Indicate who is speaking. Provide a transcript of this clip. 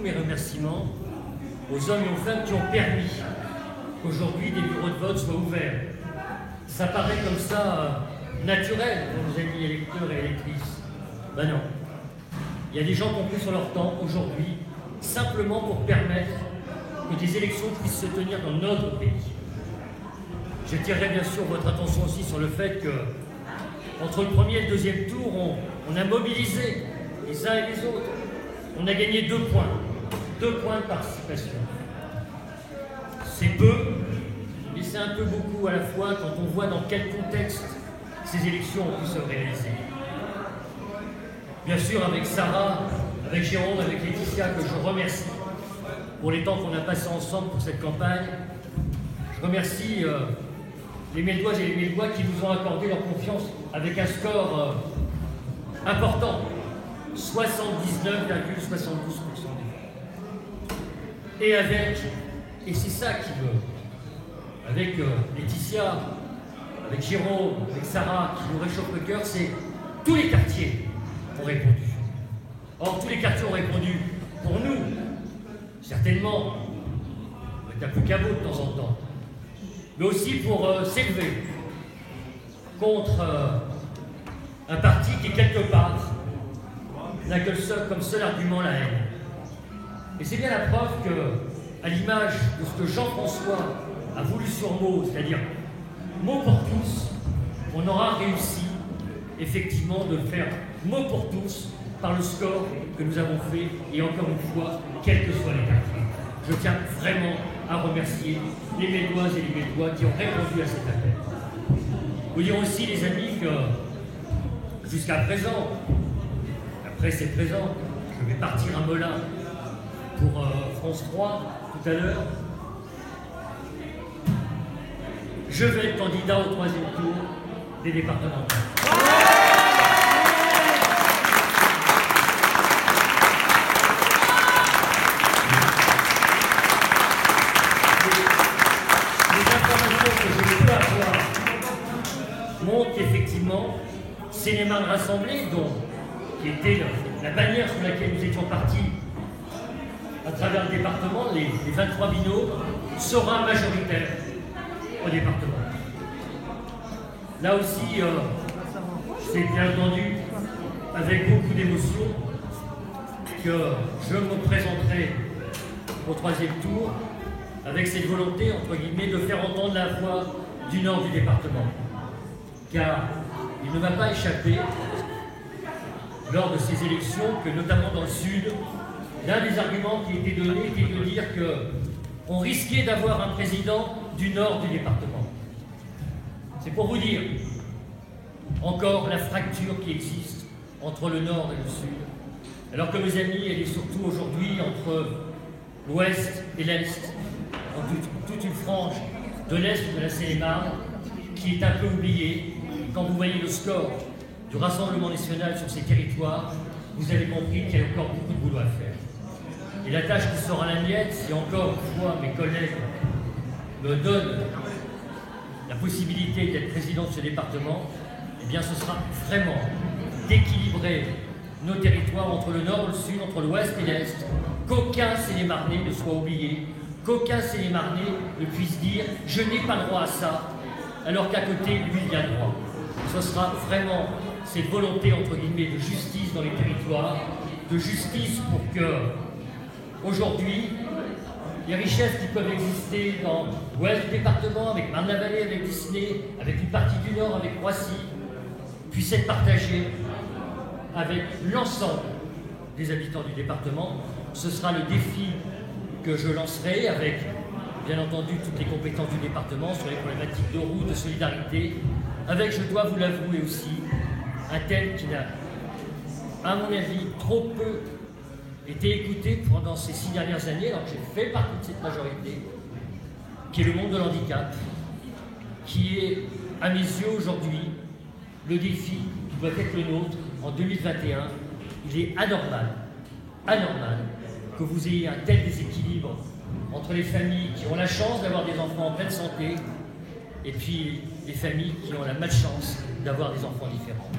Speaker 1: mes remerciements aux hommes et aux femmes qui ont permis qu'aujourd'hui des bureaux de vote soient ouverts. Ça paraît comme ça naturel pour nos amis électeurs et électrices. Ben non. Il y a des gens qui ont pris sur leur temps aujourd'hui simplement pour permettre que des élections puissent se tenir dans notre pays. J'attirerai bien sûr votre attention aussi sur le fait que entre le premier et le deuxième tour, on a mobilisé les uns et les autres. On a gagné 2 points. 2 points de participation. C'est peu, mais c'est un peu beaucoup à la fois quand on voit dans quel contexte ces élections ont pu se réaliser. Bien sûr, avec Sarah, avec Jérôme, avec Laetitia, que je remercie pour les temps qu'on a passés ensemble pour cette campagne. Je remercie les Médoises et les Médois qui nous ont accordé leur confiance avec un score important, 79,72%. Et c'est ça qui veut, avec Laetitia, avec Jérôme, avec Sarah, qui nous réchauffe le cœur, c'est tous les quartiers ont répondu. Or, tous les quartiers ont répondu pour nous, certainement, avec un peu cabot de temps en temps, mais aussi pour s'élever contre un parti qui, quelque part, n'a que comme seul argument la haine. Et c'est bien la preuve que, à l'image de ce que Jean-François a voulu sur Meaux, c'est-à-dire mot pour tous, on aura réussi effectivement de faire mot pour tous par le score que nous avons fait, et encore une fois, quels que soient les quartiers. Je tiens vraiment à remercier les Médoises et les Médois qui ont répondu à cet appel. Vous dire aussi, les amis, que jusqu'à présent, après c'est présent, je vais partir à Melun pour France 3 tout à l'heure. Je vais être candidat au 3e tour des départementales. Les informations que je peux avoir montrent qu'effectivement, Cinéma Rassemblé, qui était la bannière sur laquelle nous étions partis à travers le département, les 23 binômes, sera majoritaire au département. Là aussi, c'est bien entendu avec beaucoup d'émotion que je me présenterai au 3e tour avec cette volonté, entre guillemets, de faire entendre la voix du nord du département. Car il ne m'a pas échappé, lors de ces élections, que notamment dans le sud, l'un des arguments qui était donné était de dire qu'on risquait d'avoir un président du nord du département. C'est pour vous dire encore la fracture qui existe entre le nord et le sud, alors que, mes amis, elle est surtout aujourd'hui entre l'ouest et l'est, dans toute une frange de l'est de la Seine-et-Marne qui est un peu oubliée. Quand vous voyez le score du Rassemblement national sur ces territoires, vous avez compris qu'il y a encore beaucoup de boulot à faire. Et la tâche qui sera la mienne, si encore une fois mes collègues me donnent la possibilité d'être président de ce département, eh bien ce sera vraiment d'équilibrer nos territoires entre le nord, le sud, entre l'ouest et l'est, qu'aucun Seine-et-Marnais ne soit oublié, qu'aucun Seine-et-Marnais ne puisse dire « je n'ai pas le droit à ça », alors qu'à côté, lui, il y a le droit. Ce sera vraiment cette volonté, entre guillemets, de justice dans les territoires, de justice pour que, aujourd'hui, les richesses qui peuvent exister dans l'ouest du département, avec Marne-la-Vallée, avec Disney, avec une partie du nord, avec Roissy, puissent être partagées avec l'ensemble des habitants du département. Ce sera le défi que je lancerai avec, bien entendu, toutes les compétences du département sur les problématiques de route, de solidarité, avec, je dois vous l'avouer aussi, un thème qui n'a, à mon avis, trop peu été écouté pendant ces 6 dernières années, alors que j'ai fait partie de cette majorité, qui est le monde de l'handicap, qui est, à mes yeux aujourd'hui, le défi qui doit être le nôtre en 2021. Il est anormal que vous ayez un tel déséquilibre entre les familles qui ont la chance d'avoir des enfants en pleine santé et puis les familles qui ont la malchance d'avoir des enfants différents.